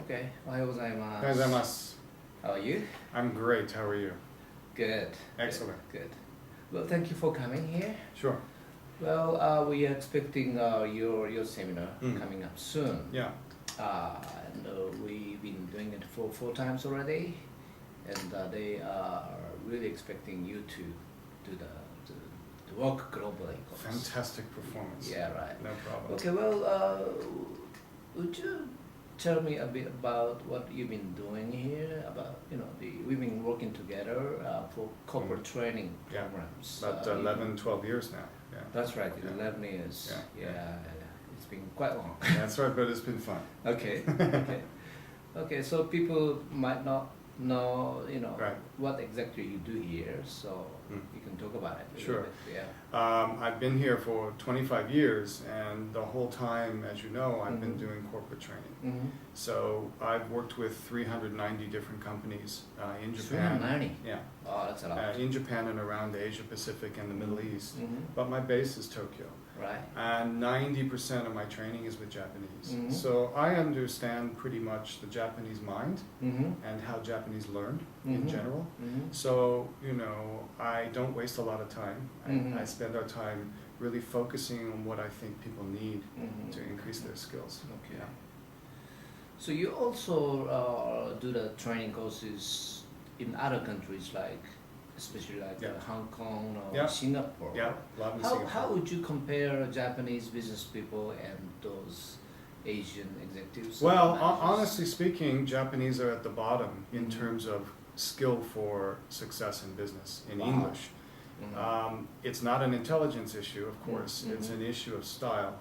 Okay. おはようございます。おはようございます。 How are you? I'm great. How are you? Good. Excellent. Good. Well, thank you for coming here. Sure. Well, we are expecting your seminar coming up soon. Yeah. And we've been doing it for 4 times already, and they are really expecting you to do the work globally. Fantastic performance. Yeah, right. No problem. Okay, well, would you tell me a bit about what you've been doing here? About, we've been working together for corporate training programs. About 11, 12 years now. Yeah. That's right, Yeah. 11 years. Yeah. It's been quite long. That's right, but it's been fun. Okay. Okay, so people might not know, Right. what exactly you do here, so you can talk about it a Sure. little bit. Yeah. I've been here for 25 years, and the whole time, as you know, I've been doing corporate training. So I've worked with 390 different companies in Japan. 390? Yeah. Oh, that's a lot. In Japan and around Asia Pacific and the Middle East. But my base is Tokyo. Right. And 90% of my training is with Japanese. So I understand pretty much the Japanese mind and how Japanese learn in general. So, I don't waste a lot of time. I spend our time really focusing on what I think people need to increase their skills. Okay. So you also do the training courses in other countries, especially Hong Kong or Singapore. Yeah, a lot in Singapore. How would you compare Japanese business people and those Asian executives? Well, honestly speaking, Japanese are at the bottom in terms of skill for success in business in English. It's not an intelligence issue, of course. It's an issue of style.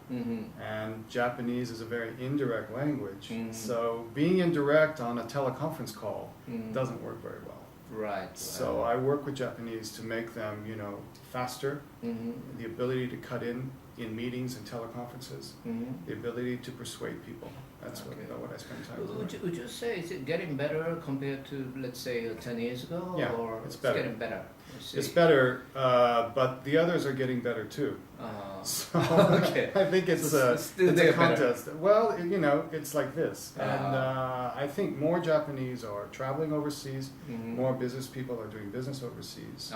And Japanese is a very indirect language. So being indirect on a teleconference call doesn't work very well. Right. So I work with Japanese to make them, faster, the ability to cut in meetings and teleconferences, the ability to persuade people. That's what I spend time doing. Would you say is it getting better compared to, let's say, 10 years ago? Yeah, or it's better. Getting better. It's better, but the others are getting better too. So Okay. I think it's a contest. Well, it's like this. And I think more Japanese are traveling overseas, more business people are doing business overseas.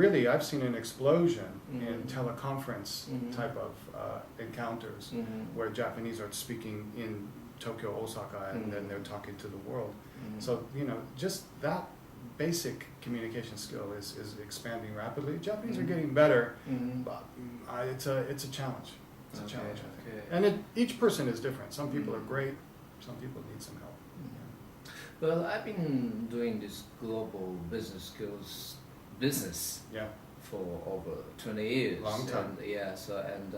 Really, I've seen an explosion in teleconference type of encounters where Japanese are speaking in Tokyo, Osaka, and then they're talking to the world. So, just that basic communication skill is expanding rapidly. Japanese are getting better, but it's a challenge. It's a challenge, I think. And each person is different. Some people are great, some people need some help. Well, I've been doing this global business skills for over 20 years. Long time. And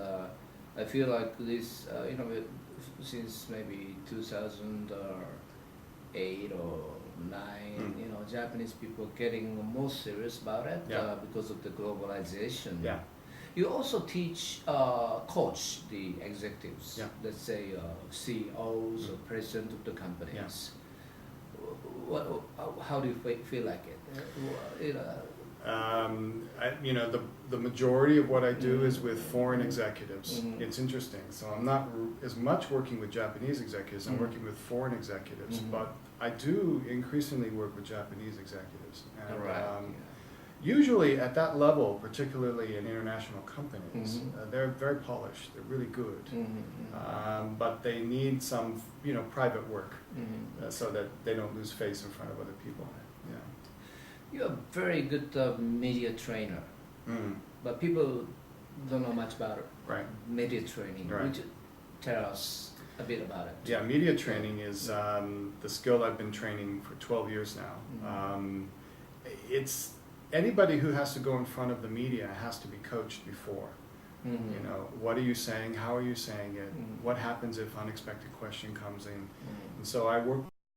I feel like this, since maybe 2008 or 9, Japanese people getting more serious about it because of the globalization. Yeah. You also coach the executives, let's say CEOs or president of the companies. How do you feel like it? The majority of what I do is with foreign executives. It's interesting. So I'm not as much working with Japanese executives. I'm working with foreign executives, but I do increasingly work with Japanese executives. And, usually at that level, particularly in international companies, they're very polished. They're really good, but they need some, private work so that they don't lose face in front of other people. Yeah. You're a very good media trainer, but people don't know much about media training. Right. Would you tell us a bit about it? Yeah, media training is the skill I've been training for 12 years now. It's anybody who has to go in front of the media has to be coached before. What are you saying? How are you saying it? What happens if unexpected question comes in? And so I work